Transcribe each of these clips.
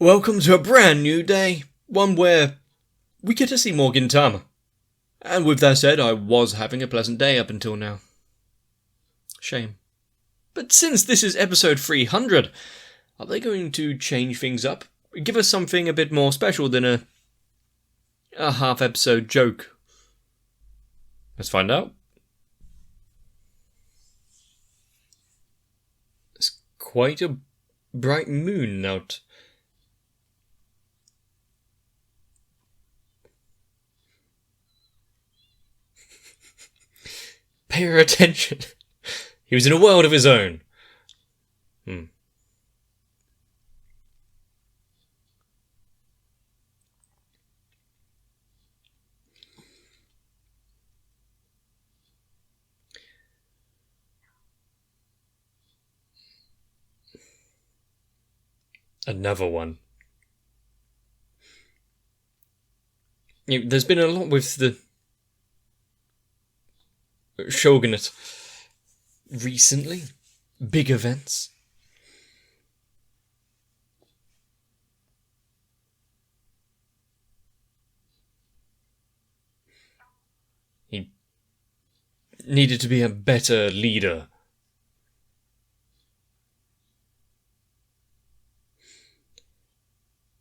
Welcome to a brand new day, one where we get to see more Gintama. And with that said, I was having a pleasant day up until now. Shame. But since this is episode 300, are they going to change things up? Give us something a bit more special than a half-episode joke? Let's find out. It's quite a bright moon out. Pay her attention. He was in a world of his own. Another one. There's been a lot with the Shogunate recently. Big events. He needed to be a better leader.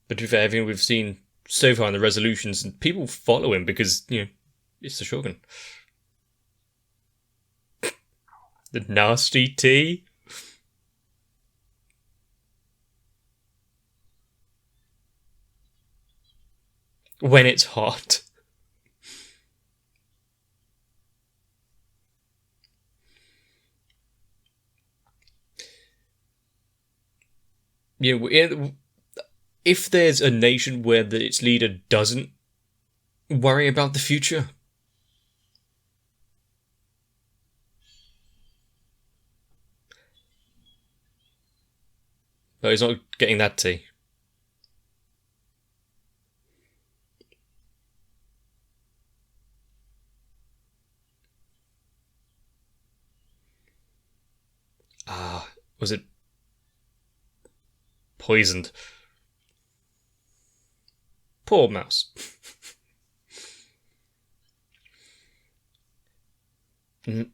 But to be fair, everything we've seen so far in the resolutions, people follow him because, it's the Shogun. The nasty tea. When it's hot. If there's a nation where its leader doesn't worry about the future, no, he's not getting that tea. Was it poisoned? Poor mouse. In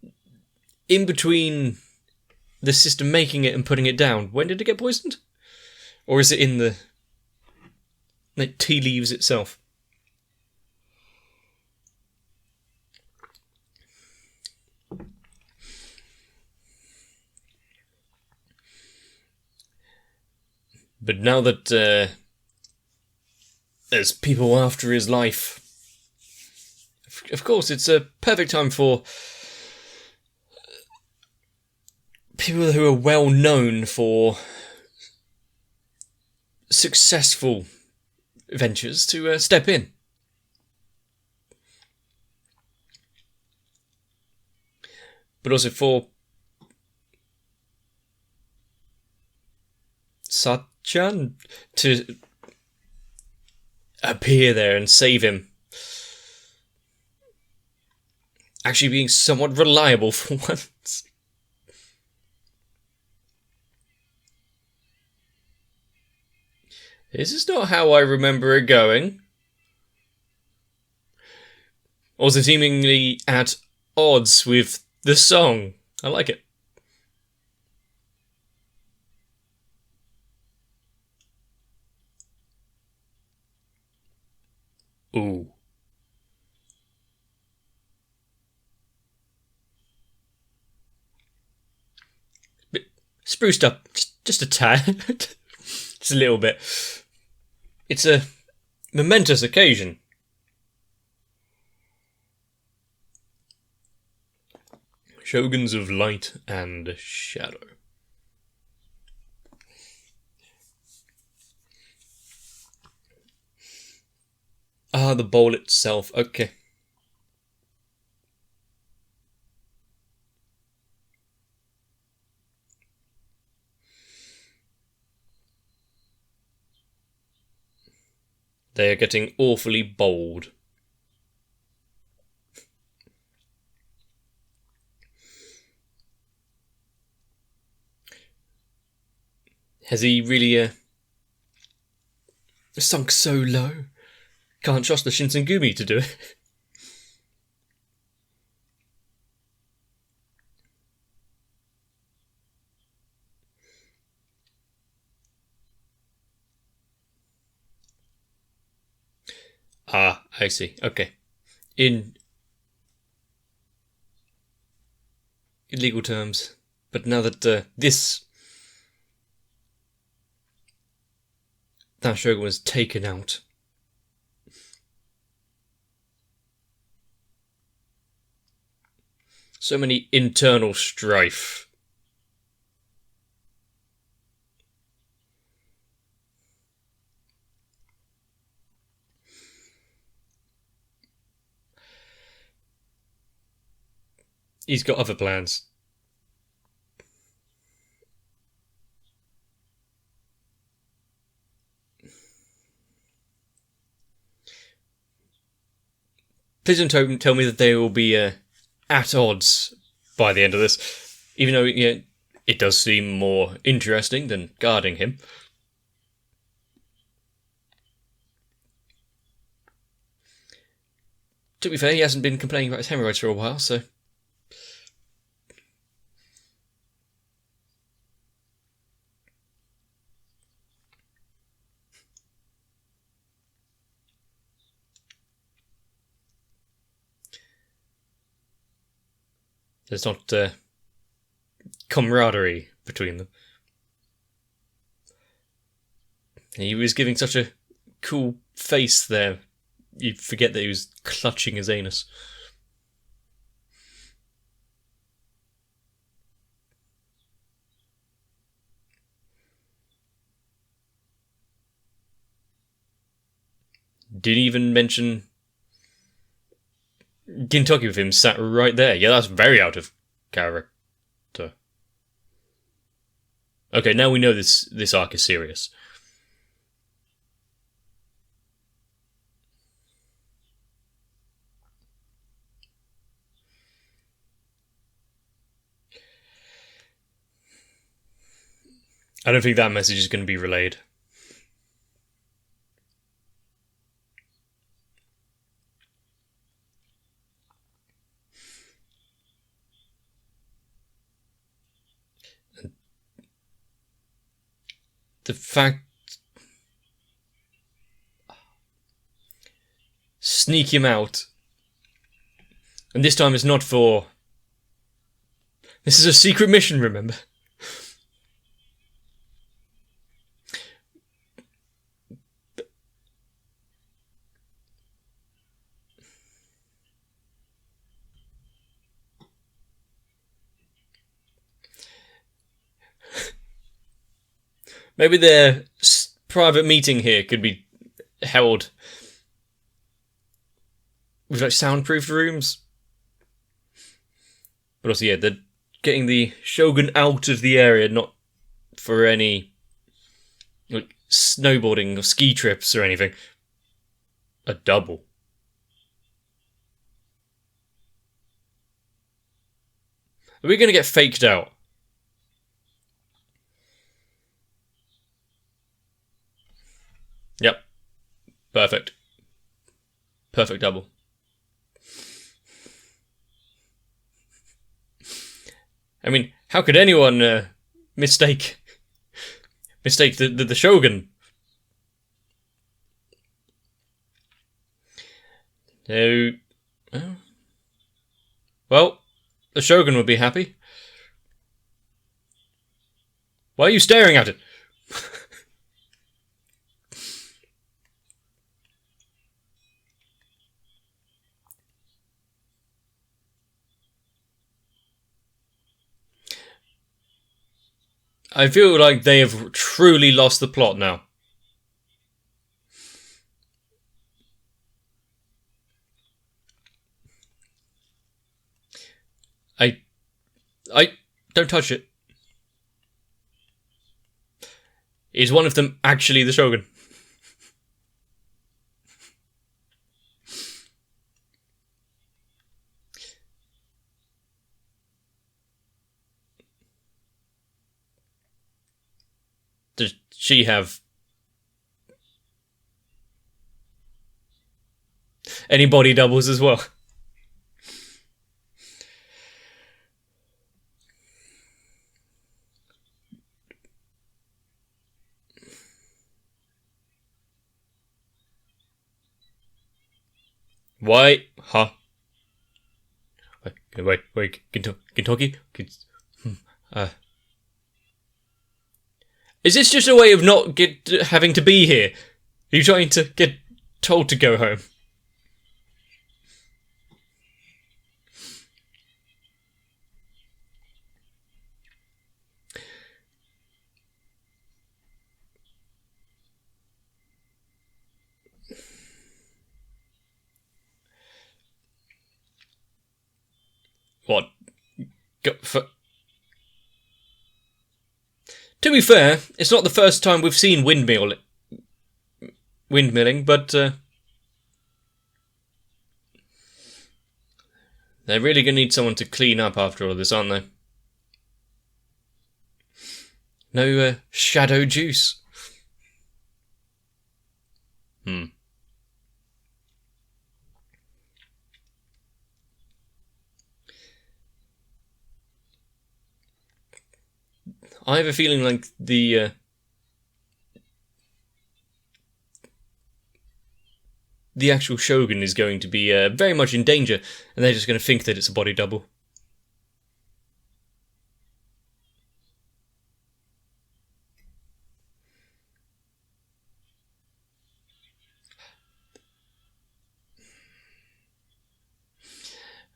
between the system making it and putting it down, when did it get poisoned? Or is it in the tea leaves itself? But now that there's people after his life, of course, it's a perfect time for people who are well known for successful ventures to step in. But also for Sachan to appear there and save him. Actually being somewhat reliable for once. This is not how I remember it going. Also seemingly at odds with the song. I like it. Ooh. Bit spruced up just a tad. Just a little bit. It's a momentous occasion. Shoguns of Light and Shadow. The bowl itself. Okay. They are getting awfully bold. Has he really Sunk so low. Can't trust the Shinsengumi to do it. Ah, I see. Okay. In legal terms. But now that that shogun was taken out, so many internal strife. He's got other plans. Please don't tell me that they will be at odds by the end of this, even though it does seem more interesting than guarding him. To be fair, he hasn't been complaining about his hemorrhoids for a while, so... There's not camaraderie between them. He was giving such a cool face there. You'd forget that he was clutching his anus. Didn't even mention Gintoki with him sat right there. Yeah, that's very out of character. Okay, now we know this arc is serious. I don't think that message is going to be relayed. The fact... Sneak him out. And this time it's not for... This is a secret mission, remember? Maybe their private meeting here could be held with like soundproofed rooms. But also, yeah, they're getting the Shogun out of the area, not for any like snowboarding or ski trips or anything. A double. Are we going to get faked out? Yep. Perfect. Perfect double. I mean, how could anyone mistake the Shogun? No. Well, the Shogun would be happy. Why are you staring at it? I feel like they have truly lost the plot now. I don't touch it. Is one of them actually the Shogun? Does she have any body doubles as well. Why? Huh? Wait, Kentucky? Is this just a way of not having to be here? Are you trying to get told to go home? What? To be fair, it's not the first time we've seen windmilling, but they're really going to need someone to clean up after all this, aren't they? No shadow juice. I have a feeling like the actual Shogun is going to be very much in danger, and they're just going to think that it's a body double.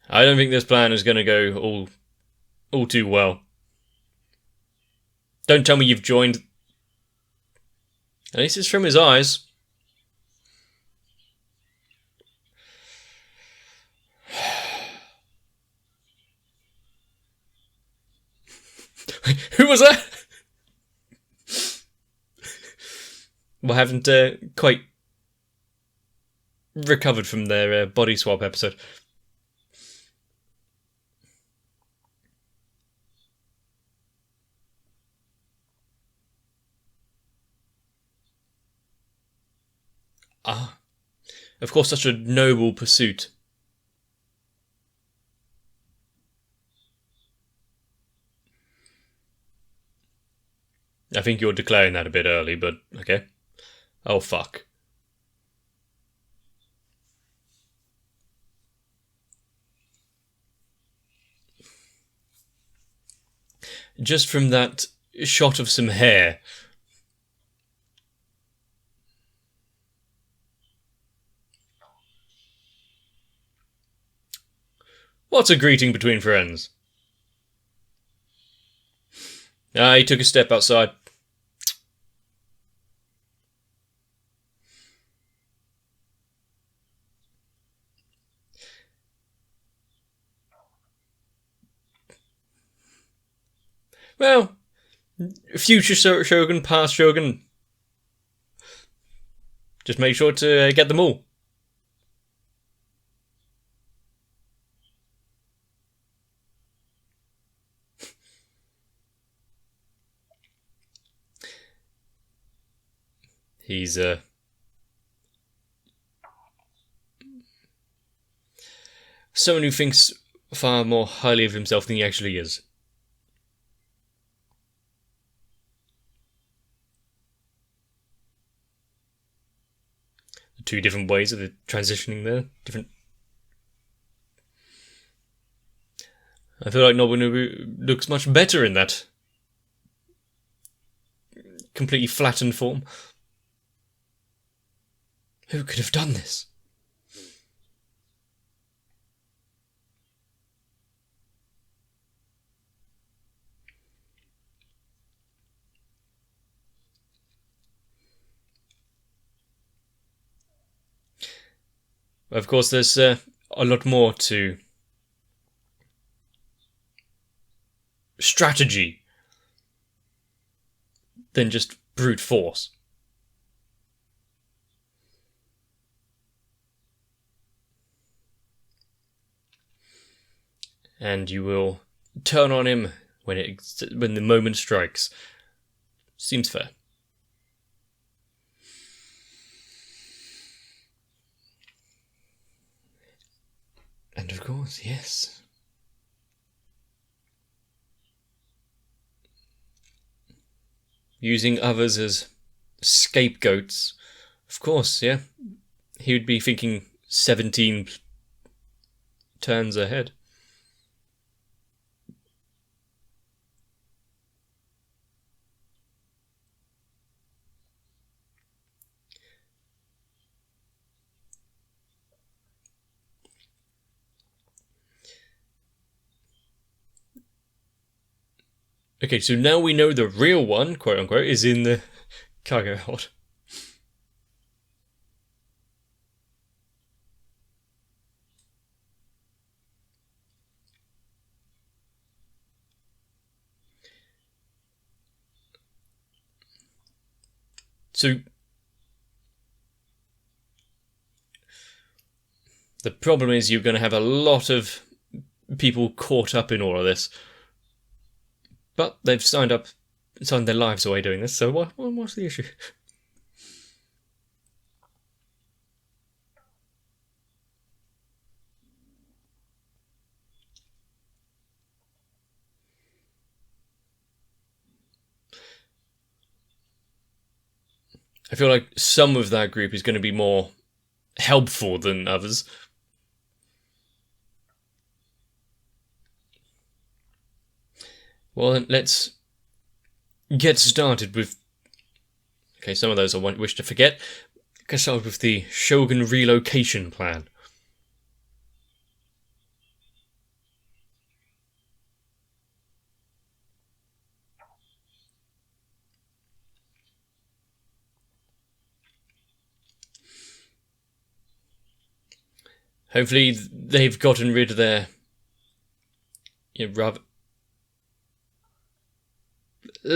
I don't think this plan is going to go all too well. Don't tell me you've joined. At least it's from his eyes. Who was that? Well, I haven't quite recovered from their body swap episode. Ah, of course, such a noble pursuit. I think you're declaring that a bit early, but okay. Oh, fuck. Just from that shot of some hair. What's a greeting between friends? He took a step outside. Well, future Shogun, past Shogun. Just make sure to get them all. He's someone who thinks far more highly of himself than he actually is. Two different ways of transitioning there. I feel like Nobunaga looks much better in that completely flattened form. Who could have done this? Of course, there's a lot more to strategy than just brute force. And you will turn on him when the moment strikes. Seems fair. And of course, yes. Using others as scapegoats. Of course, yeah. He would be thinking 17 turns ahead. Okay, so now we know the real one, quote unquote, is in the cargo hold. So the problem is you're going to have a lot of people caught up in all of this. But they've signed their lives away doing this, so what's the issue? I feel like some of that group is going to be more helpful than others. Well, then let's get started with... Okay, some of those I wish to forget. Let's start with the Shogun relocation plan. Hopefully they've gotten rid of their rather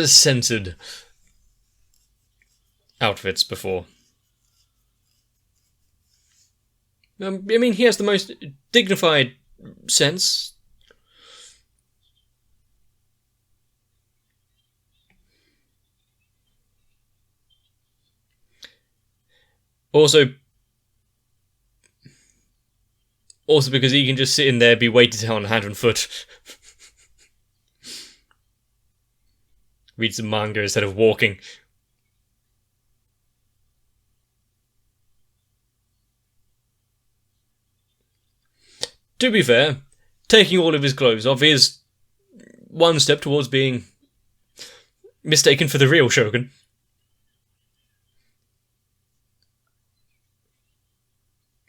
censored outfits before. I mean, he has the most dignified sense. Also because he can just sit in there, be weighted on hand and foot. Read some manga instead of walking. To be fair, taking all of his clothes off is one step towards being mistaken for the real Shogun.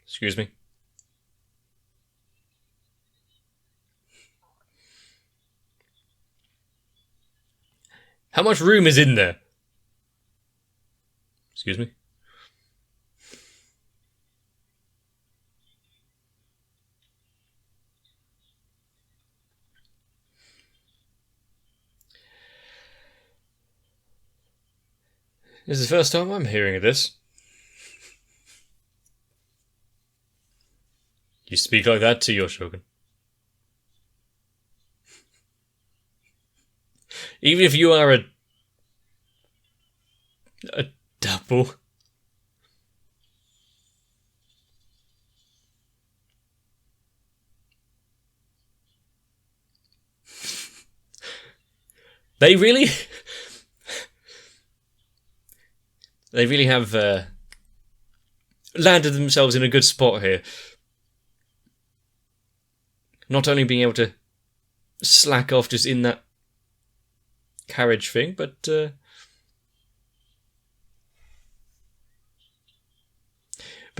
Excuse me. How much room is in there? Excuse me. This is the first time I'm hearing of this. You speak like that to your Shogun. Even if you are a double. They really have landed themselves in a good spot here. Not only being able to slack off just in that carriage thing, but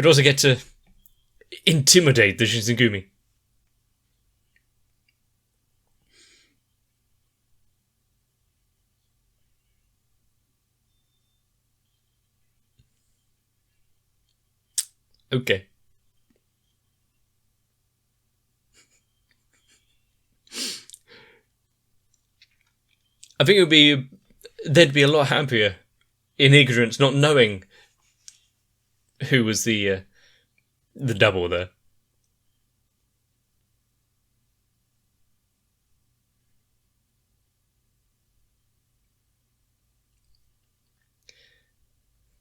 also get to intimidate the Shinsengumi. Okay. I think they'd be a lot happier in ignorance, not knowing who was the double there.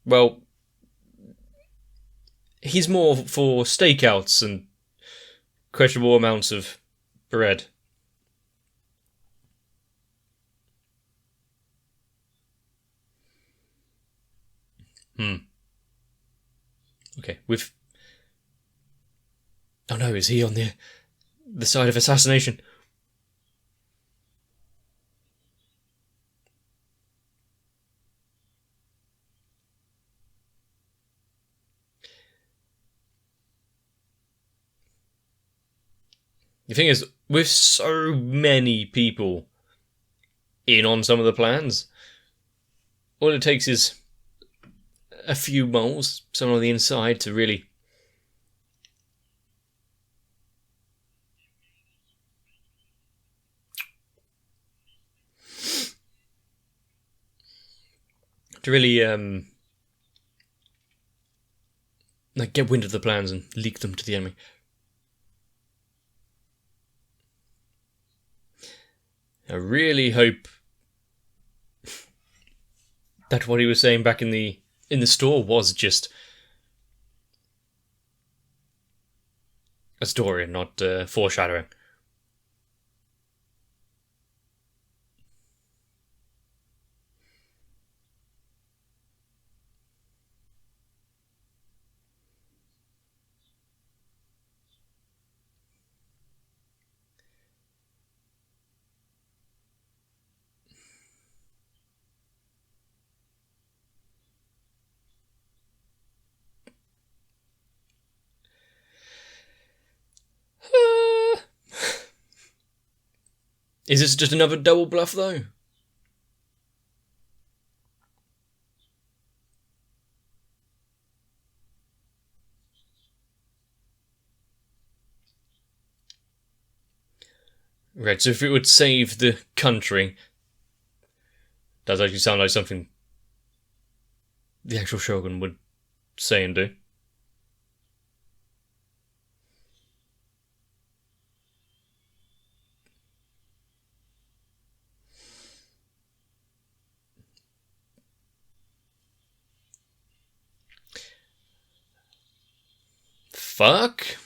Well, he's more for stakeouts and questionable amounts of bread. Okay, oh no, is he on the side of assassination? The thing is, with so many people in on some of the plans, all it takes is a few moles, someone on the inside, to really like get wind of the plans and leak them to the enemy. I really hope that what he was saying back in the store was just a story and not foreshadowing. Is this just another double bluff, though? Right, so if it would save the country, does actually sound like something the actual Shogun would say and do. Fuck.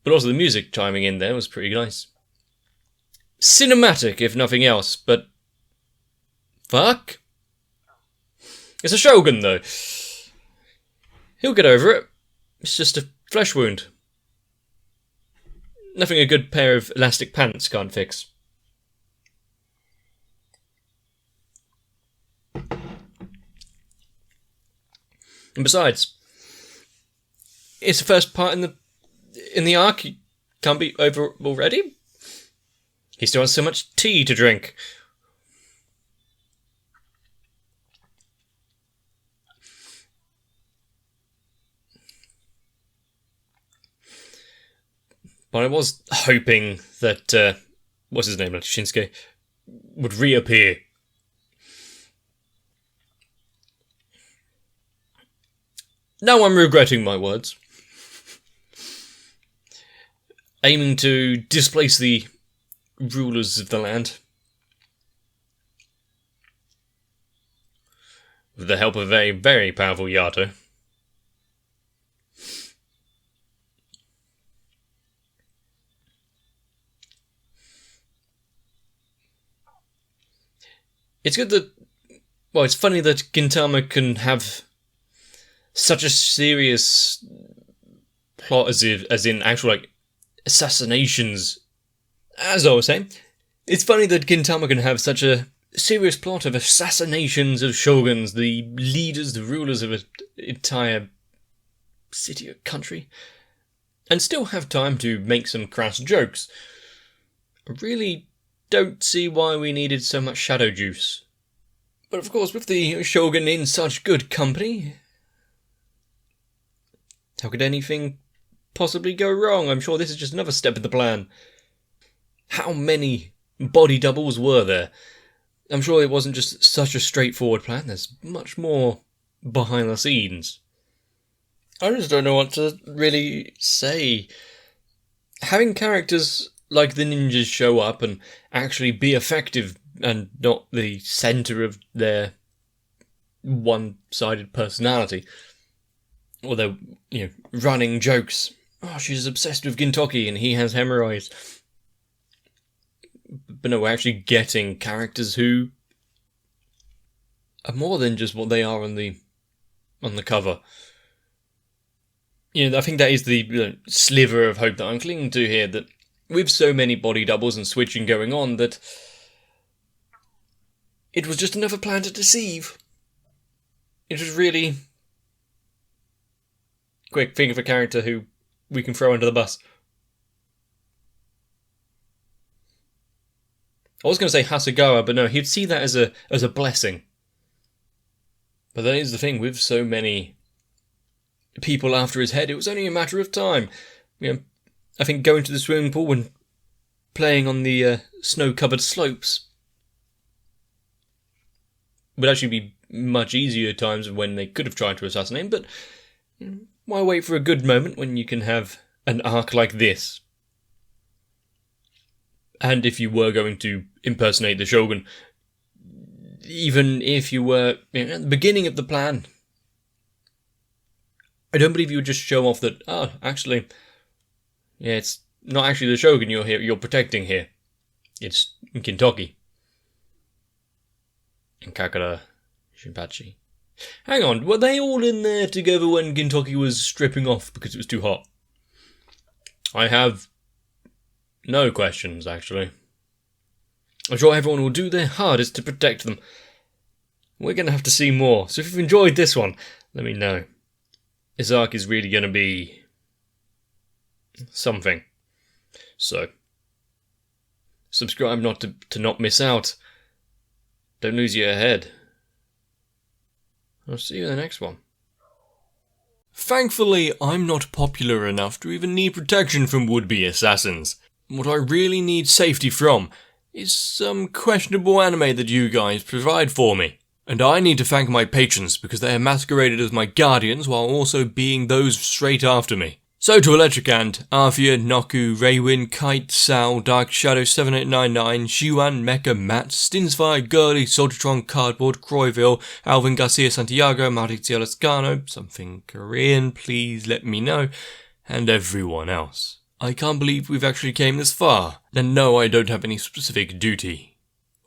But also the music chiming in there was pretty nice. Cinematic, if nothing else, but fuck. It's a Shogun, though. He'll get over it. It's just a flesh wound. Nothing a good pair of elastic pants can't fix. And besides, it's the first part in the arc. He can't be over already. He still has so much tea to drink. But I was hoping that what's his name, Shinsuke, would reappear. Now I'm regretting my words. Aiming to displace the rulers of the land. With the help of a very powerful Yato. It's good that... Well, it's funny that Gintama can have such a serious plot as in actual, like, assassinations. As I was saying, it's funny that Gintama can have such a serious plot of assassinations of shoguns, the leaders, the rulers of an entire city or country, and still have time to make some crass jokes. I really don't see why we needed so much shadow juice. But of course, with the shogun in such good company, how could anything possibly go wrong? I'm sure this is just another step in the plan. How many body doubles were there? I'm sure it wasn't just such a straightforward plan. There's much more behind the scenes. I just don't know what to really say. Having characters like the ninjas show up and actually be effective and not the centre of their one-sided personality, or their, running jokes, oh, she's obsessed with Gintoki and he has hemorrhoids. But no, we're actually getting characters who are more than just what they are on the cover. I think that is the sliver of hope that I'm clinging to here, that with so many body doubles and switching going on, that it was just another plan to deceive. It was really quick, think of a character who we can throw under the bus. I was going to say Hasegawa, but no, he'd see that as a blessing. But that is the thing, with so many people after his head, it was only a matter of time. I think going to the swimming pool and playing on the snow-covered slopes would actually be much easier times when they could have tried to assassinate him, but why wait for a good moment when you can have an arc like this? And if you were going to impersonate the Shogun, even if you were at the beginning of the plan, I don't believe you would just show off that, actually, it's not actually the Shogun you're protecting here. It's Gintoki. And Kakura Shinpachi. Hang on, were they all in there together when Gintoki was stripping off because it was too hot? I have no questions, actually. I'm sure everyone will do their hardest to protect them. We're going to have to see more, so if you've enjoyed this one, let me know. This arc is really going to be something. So, subscribe to not miss out. Don't lose your head. I'll see you in the next one. Thankfully, I'm not popular enough to even need protection from would-be assassins. What I really need safety from is some questionable anime that you guys provide for me. And I need to thank my patrons because they have masqueraded as my guardians while also being those straight after me. So to Electric Ant, Arthia, Noku, Raywin, Kite, Sal, Dark Shadow 7899, Shiwan, Mecha, Matt, Stinsfire, Gurley, Soldiertron, Cardboard, Croyville, Alvin Garcia Santiago, Maurizio Lascano, something Korean, please let me know, and everyone else. I can't believe we've actually came this far. And no, I don't have any specific duty.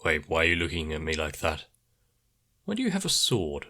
Wait, why are you looking at me like that? Why do you have a sword?